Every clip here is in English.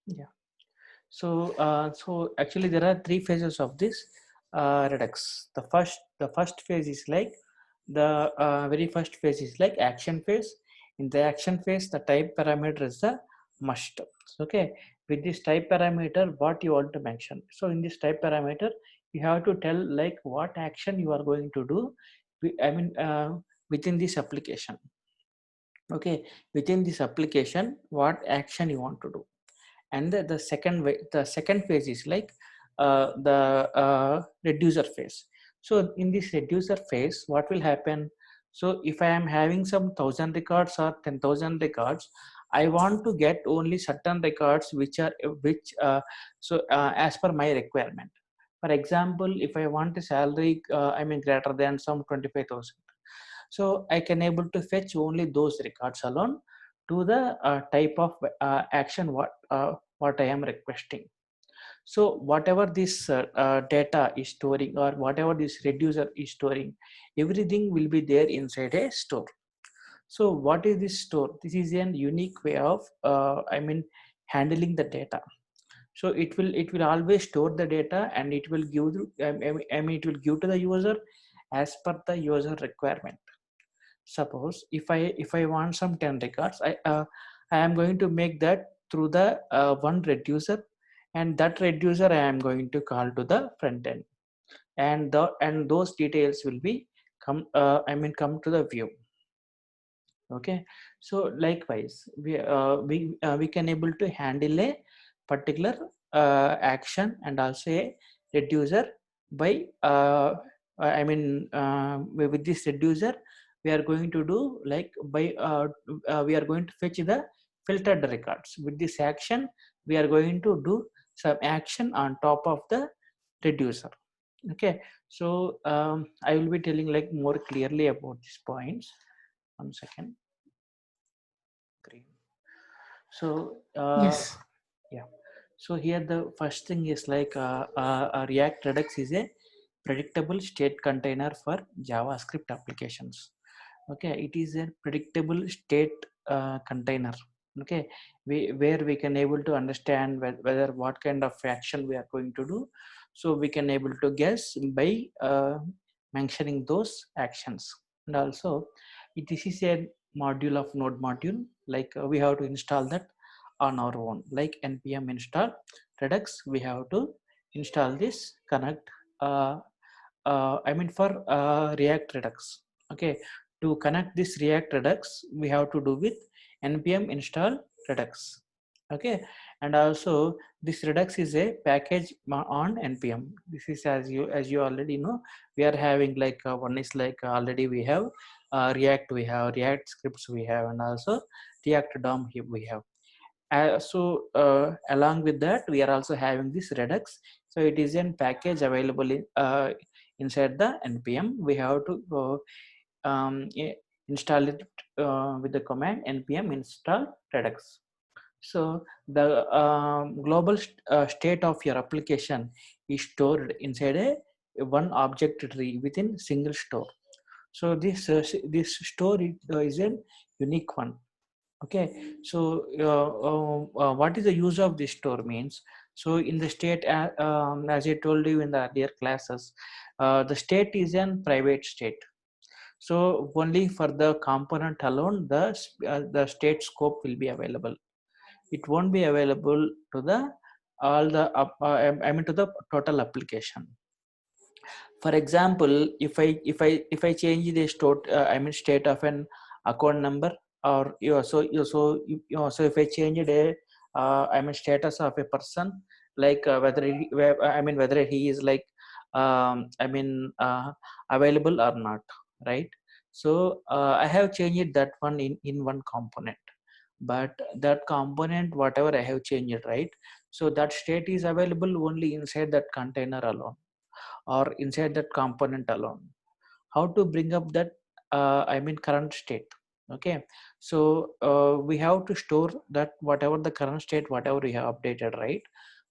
Yeah. So actually there are three phases of this Redux. The first phase is like the very first phase is like action phase. In the action phase, the type parameter is the must. Okay, with this type parameter, what you want to mention. So in this type parameter, you have to tell like what action you are going to do. I mean, within this application. Okay, within this application, what action you want to do. And the second way, the second phase is like the reducer phase. So in this reducer phase, what will happen? So if I am having some 1,000 records or 10,000 records, I want to get only certain records which are as per my requirement. For example, if I want a salary I mean greater than some 25,000, so I can able to fetch only those records alone to the type of action what I am requesting. So whatever this data is storing or whatever this reducer is storing, everything will be there inside a store. So what is this store? This is an unique way of I mean handling the data. So it will always store the data, and it will give I mean it will give to the user as per the user requirement. Suppose if I want some 10 records, I am going to make that through the one reducer, and that reducer I am going to call to the front end, and those details will be come to the view. Okay, so likewise we can able to handle a particular action and also a reducer by with this reducer we are going to do like we are going to fetch the filtered records. With this action we are going to do some action on top of the reducer. Okay, so I will be telling like more clearly about these points. One second. Green. So Yes. yeah, so here the first thing is like React Redux is a predictable state container for JavaScript applications. Okay, it is a predictable state container. Okay, where we can able to understand whether what kind of action we are going to do. So we can able to guess by mentioning those actions. And also this is a module of node module, like we have to install that on our own, like npm install redux. We have to install this connect for react redux. Okay, to connect this react redux we have to do with npm install redux. Okay, and also this redux is a package on npm. This is as you already know, we are having like one is like already we have react, we have react scripts we have, and also react dom here we have. Along with that we are also having this redux. So it is a package available inside the npm. We have to install it with the command npm install redux. So the global state of your application is stored inside a one object tree within single store. So this store is a unique one. Okay, so what is the use of this store means? So in the state as I told you in the earlier classes, the state is an private state. So only for the component alone the state scope will be available. It won't be available to the all the I mean to the total application. For example, if I change the state of an account number, or so if I change a status of a person, like whether he is like available or not, right? So I have changed that one in one component, but that component whatever I have changed, right? So that state is available only inside that container alone, or inside that component alone. How to bring up that current state? Okay, so we have to store that whatever the current state whatever we have updated, right?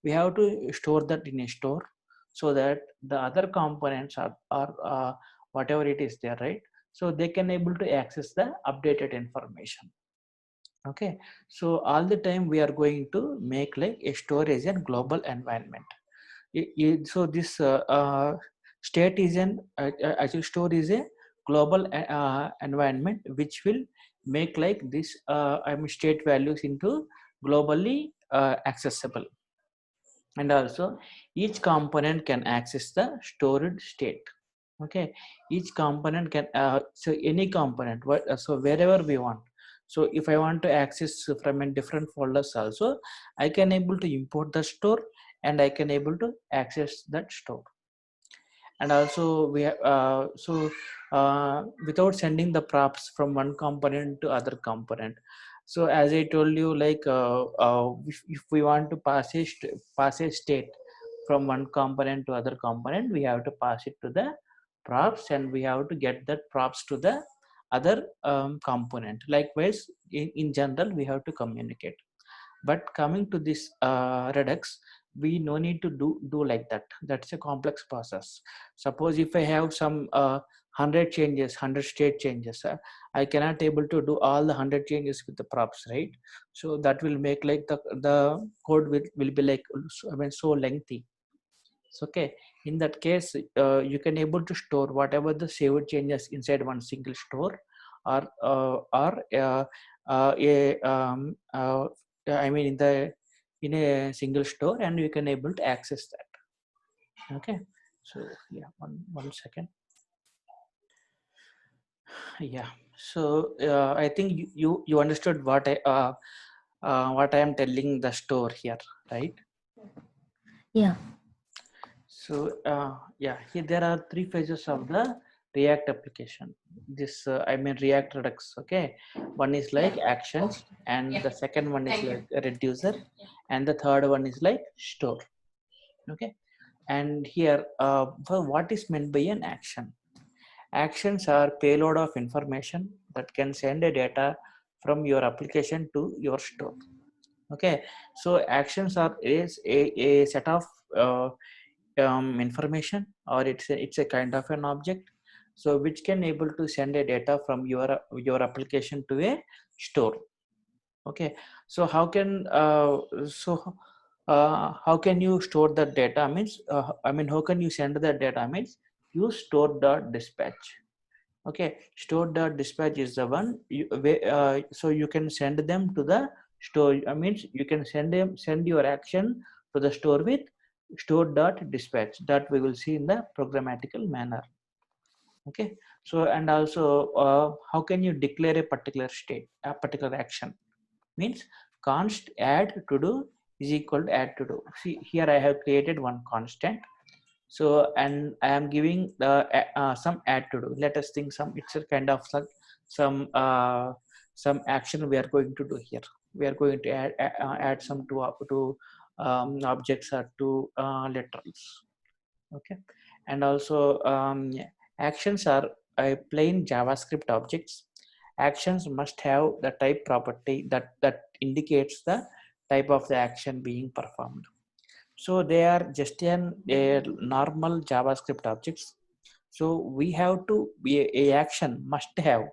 We have to store that in a store, so that the other components are whatever it is there, right? So they can able to access the updated information. Okay, so all the time we are going to make like a storage and global environment. So this state is an actually store is a global environment which will make like this I mean state values into globally accessible, and also each component can access the stored state. Okay, each component can so any component so wherever we want. So if I want to access from a different folders also, I can able to import the store and I can able to access that store. And also we have without sending the props from one component to other component. So as I told you, like if we want to pass a state from one component to other component, we have to pass it to the props and we have to get that props to the other component. Likewise, in general we have to communicate. But coming to this Redux, we no need to do like that. That's a complex process. Suppose if I have some 100 changes, 100 state changes, I cannot able to do all the 100 changes with the props, right? So that will make like the code will be like, I mean, so lengthy. So, okay, in that case, you can able to store whatever the saved changes inside one single store, or a I mean in a single store, and you can able to access that. Okay, so yeah, one second. Yeah, so I think you understood what I am telling the store here, right? Yeah. So yeah, here there are three phases of the React application. This I mean React Redux. Okay, one is like actions, and the second one is like a reducer, and the third one is like store. Okay, and here well, what is meant by an action? Actions are payload of information that can send a data from your application to your store. Okay, so actions are is a set of uh, information, or it's a kind of an object, so which can able to send a data from your application to a store. Okay, so how can you store the data means I mean how can you send the data means use store.dispatch. Okay, store.dispatch is the one so you can send them to the store. I mean you can send your action to the store with store.dispatch that we will see in the programmatical manner. Okay, so and also how can you declare a particular state, a particular action means const add to do is equal to add to do. See here I have created one constant, so and I am giving the some add to do. Let us think some, it's a kind of some some action we are going to do here. We are going to add some to objects or to literals. Okay, and also actions are plain JavaScript objects. Actions must have the type property that indicates the type of the action being performed. So they are just a normal JavaScript objects. So we have to be a action must have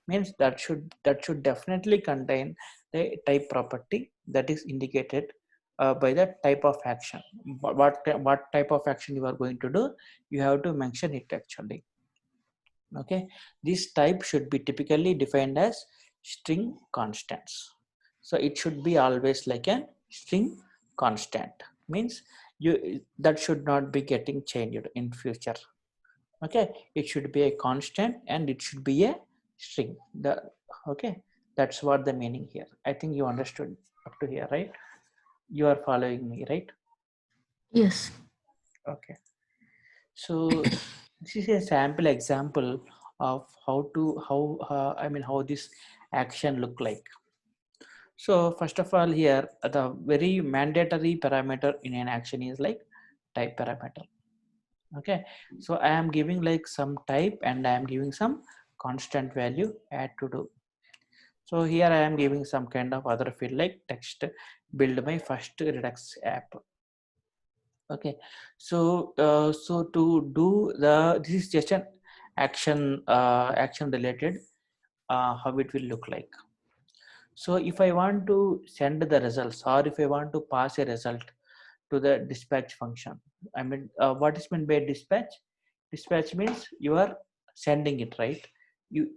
means that should definitely contain the type property that is indicated by the type of action. What type of action you are going to do, you have to mention it actually. Okay, this type should be typically defined as string constants. So it should be always like a string constant means you that should not be getting changed in future. Okay, it should be a constant and it should be a string. Okay, that's what the meaning here. I think you understood up to here, right? You are following me, right? Yes. Okay, so this is a sample example of I mean how this action look like. So first of all here the very mandatory parameter in an action is like type parameter. Okay, so I am giving like some type and I am giving some constant value add to do. So here I am giving some kind of other field like text build my first Redux app. Okay, so so to do the this is just an action action related how it will look like. So if I want to send the results, or if I want to pass a result to the dispatch function, I mean, what is meant by dispatch? Dispatch means you are sending it, right? You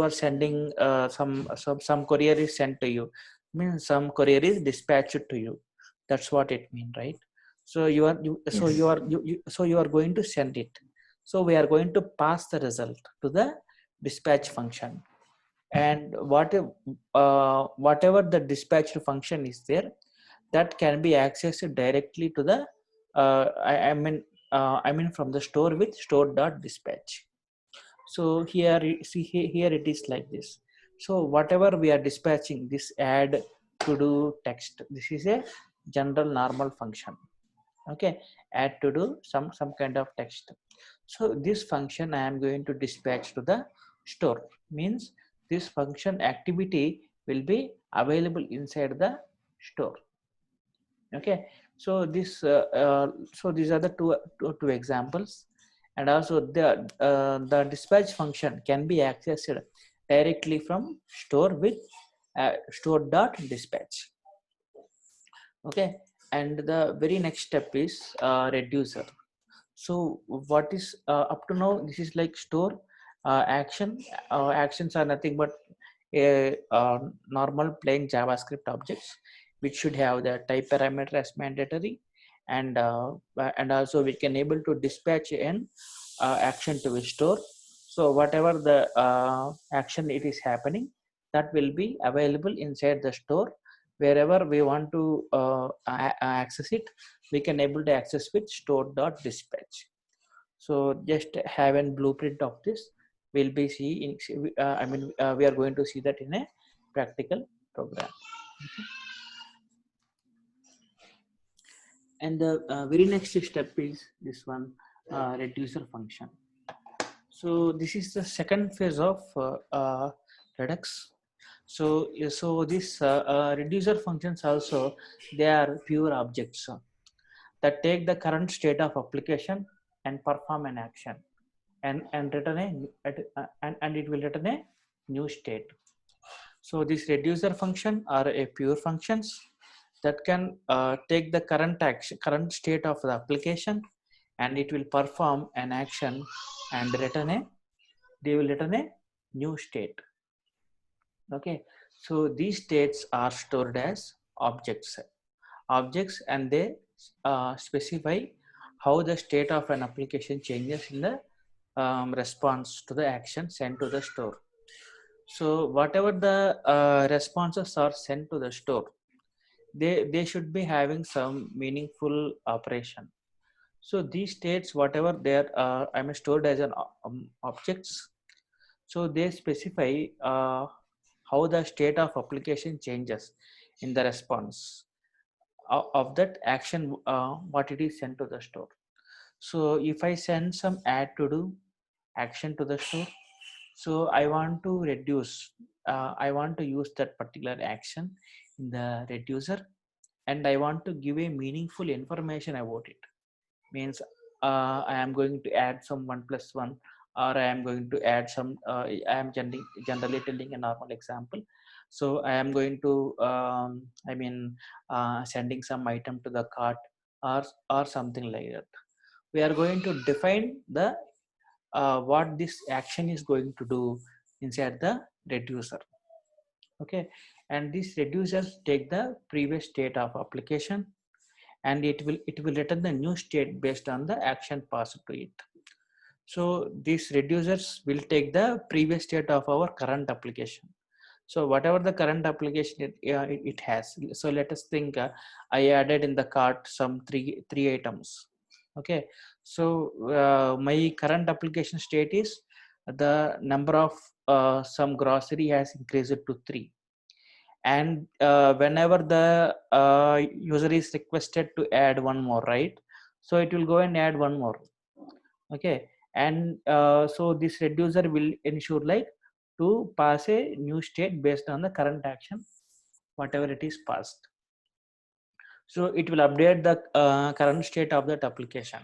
are sending some courier is sent to you, means some courier is dispatched to you. That's what it means, right? So Yes. you are going to send it. So we are going to pass the result to the dispatch function. And whatever the dispatched function is there, that can be accessed directly to the I mean from the store with store.dispatch. So here see here it is like this. So whatever we are dispatching, this add to do text, this is a general normal function. Okay, add to do some kind of text. So this function I am going to dispatch to the store, means this function activity will be available inside the store. Okay, so so these are the two examples. And also the dispatch function can be accessed directly from store with store.dispatch. Okay, and the very next step is reducer. So what is up to now, this is like store actions are nothing but a normal plain JavaScript objects, which should have the type parameter as mandatory. And also we can able to dispatch an action to a store. So whatever the action it is happening, that will be available inside the store. Wherever we want to access it, we can able to access with store.dispatch. So just have a blueprint of this. We'll be seeing. We are going to see that in a practical program. And the very next step is this one, reducer function. So this is the second phase of Redux. So this reducer functions also, they are pure objects that take the current state of application and perform an action, and return and it will return a new state. So this reducer function are a pure functions that can take the current state of the application, and it will perform an action and they will return a new state. Okay, so these states are stored as objects, and they specify how the state of an application changes in the response to the action sent to the store. So whatever the responses are sent to the store, they should be having some meaningful operation. So these states, whatever they are, I'm stored as an objects. So they specify how the state of application changes in the response of that action, what it is sent to the store. So if I send some add to do action to the store, so I want to reduce, I want to use that particular action in the reducer, and I want to give a meaningful information about it. Means I am going to add some 1 plus 1, or I am going to add some I am generally telling a normal example. So I am going to sending some item to the cart, or something like that. We are going to define the what this action is going to do inside the reducer. Okay, and these reducers take the previous state of application, and it will return the new state based on the action passed to it. So these reducers will take the previous state of our current application. So whatever the current application it has, so let us think I added in the cart some three items. Okay, so my current application state is the number of some grocery has increased to 3. And whenever the user is requested to add one more, right, so it will go and add one more. Okay, and so this reducer will ensure like to pass a new state based on the current action whatever it is passed. So it will update the current state of that application.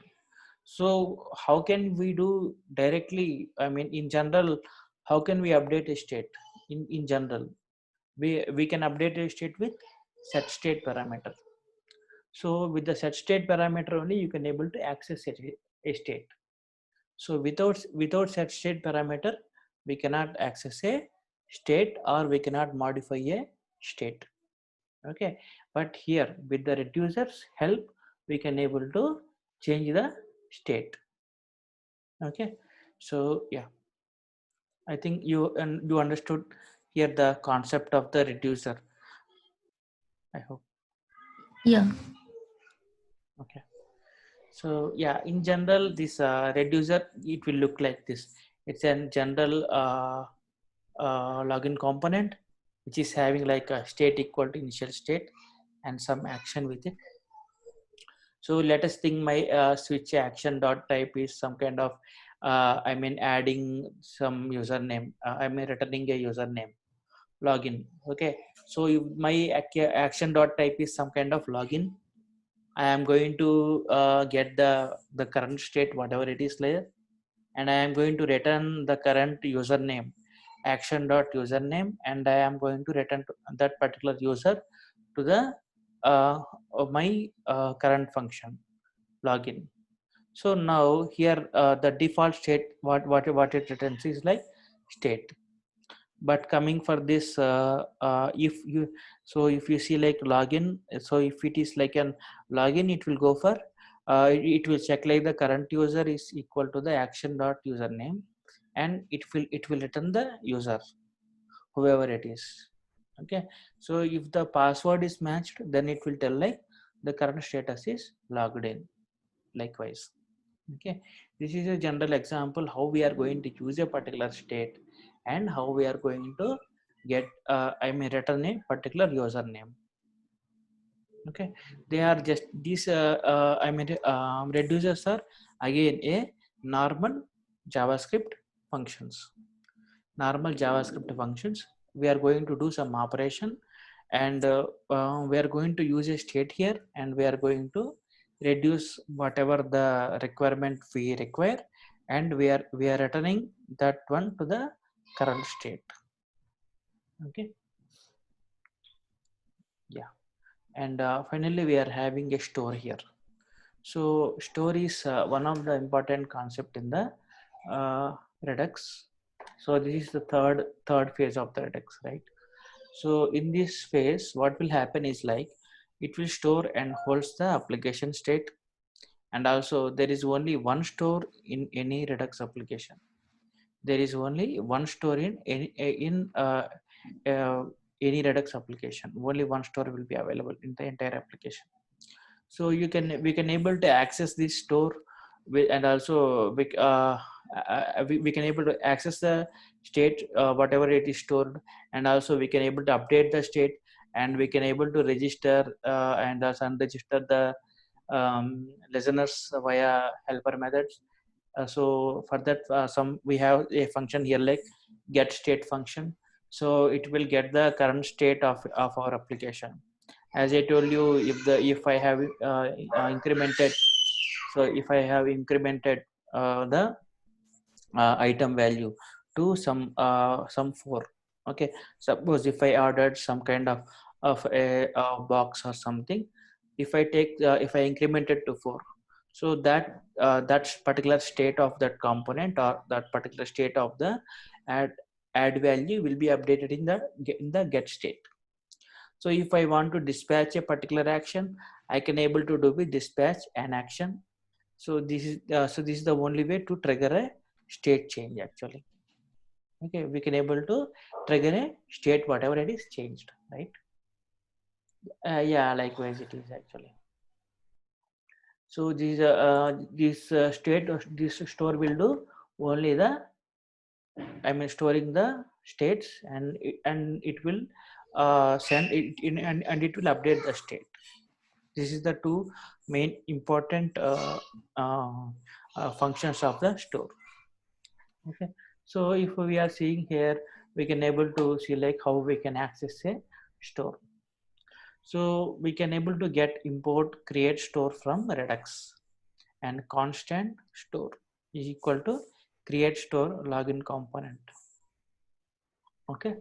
So how can we do directly, I mean in general, how can we update a state in general? we can update a state with set state parameter. So with the set state parameter only you can able to access a state. So without set state parameter we cannot access a state or we cannot modify a state. Okay, but here with the reducers help we can able to change the state. Okay, so yeah, I think you understood here the concept of the reducer, I hope. Yeah. Okay, so yeah, in general this reducer it will look like this. It's a general login component which is having like a state equal to initial state and some action with it. So let us think my switch action dot type is some kind of I mean adding some username, I mean returning a username login. Okay, so if my action dot type is some kind of login, I am going to get the current state whatever it is layer, and I am going to return the current username action dot username, and I am going to return to that particular user to the of my current function login. So now here the default state what it returns is like state. But coming for this if you, so if you see like login, so if it is like an login it will go for it will check like the current user is equal to the action dot username, and it will return the user whoever it is. Okay, so if the password is matched then it will tell like the current status is logged in likewise. Okay, this is a general example how we are going to use a particular state and how we are going to get I mean return a particular username. Okay, they are just these I mean reducers are again a normal JavaScript functions. Normal JavaScript functions, we are going to do some operation, and we are going to use a state here, and we are going to reduce whatever the requirement we require, and we are returning that one to the current state. Okay, yeah, and finally we are having a store here. So store is one of the important concept in the Redux. So this is the third phase of the Redux, right? So in this phase, what will happen is like it will store and holds the application state, and also there is only one store in any Redux application. There is only one store in uh, any Redux application. Only one store will be available in the entire application. So we can able to access this store with, and also we can able to access the state whatever it is stored, and also we can able to update the state, and we can able to register and unregister the listeners via helper methods. So for that some we have a function here like get state function. So it will get the current state of our application. As I told you, if I have incremented, so if I have incremented the item value to some 4. Okay, suppose if I ordered some kind of a box or something, if I take if I increment it to 4, so that particular state of that component or that particular state of the add add value will be updated in the get state. So if I want to dispatch a particular action, I can able to do with dispatch an action. So this is the only way to trigger a state change actually. Okay, we can able to trigger a state whatever it is changed, right? Yeah, likewise it is actually. So this state this store will do only the, I mean storing the states, and it will send it in, and it will update the state. This is the two main important functions of the store. Okay, so if we are seeing here, we can able to see like how we can access a store. So we can able to get import create store from Redux, and constant store is equal to create store login component. Okay,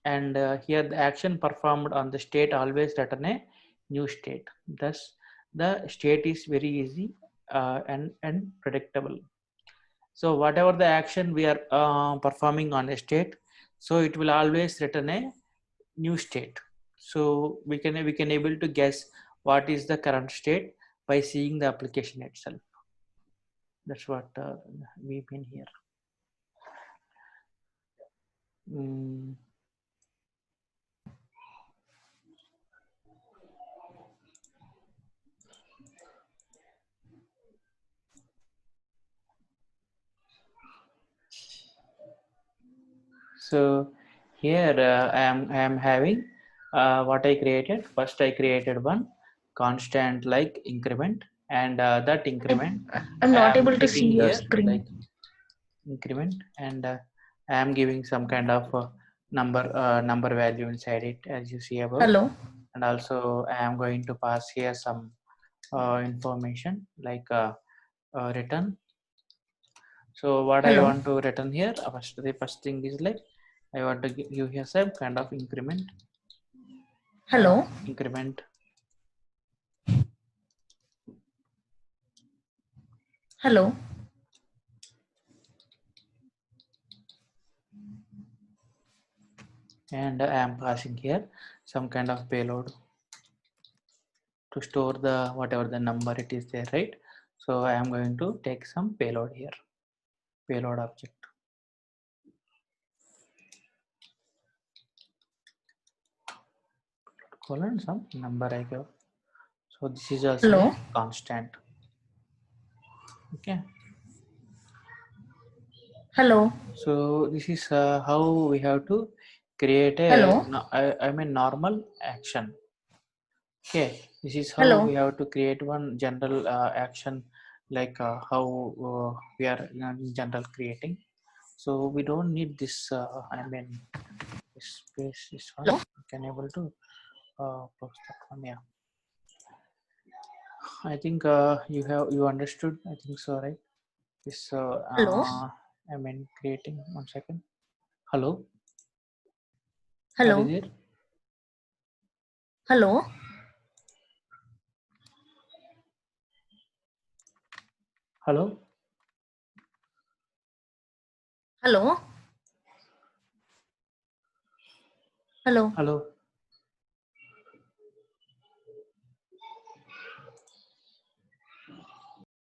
and here the action performed on the state always return a new state. Thus, the state is very easy and predictable. So whatever the action we are performing on a state, so it will always return a new state. So we can able to guess what is the current state by seeing the application itself. That's what we mean here. Mm. So here I am having what I created. First I created one constant like increment, and that increment I'm I not am able to see taking your here like screen. increment, and I am giving some kind of number value inside it, as you see above. Hello. And also I am going to pass here some information like return. So what I Hello. want to return here, the first thing is like I want to give here some kind of increment. Hello. Increment. Hello. And I am passing here some kind of payload to store the whatever the number it is there, right? So I am going to take some payload here, payload object. Colon some number I give. So this is also Hello. a constant. Okay. Hello. So this is how we have to create Hello. I mean normal action. Okay, this is how Hello. we have to create one general action, like how we are in general creating. So we don't need this. I mean, this space. This one Hello. we can able to post that one. Yeah, I think you understood. I think so, right? This Hello. I mean creating. 1 second. Hello, are you Hello. there? Hello. Hello, Hello. Hello. hello.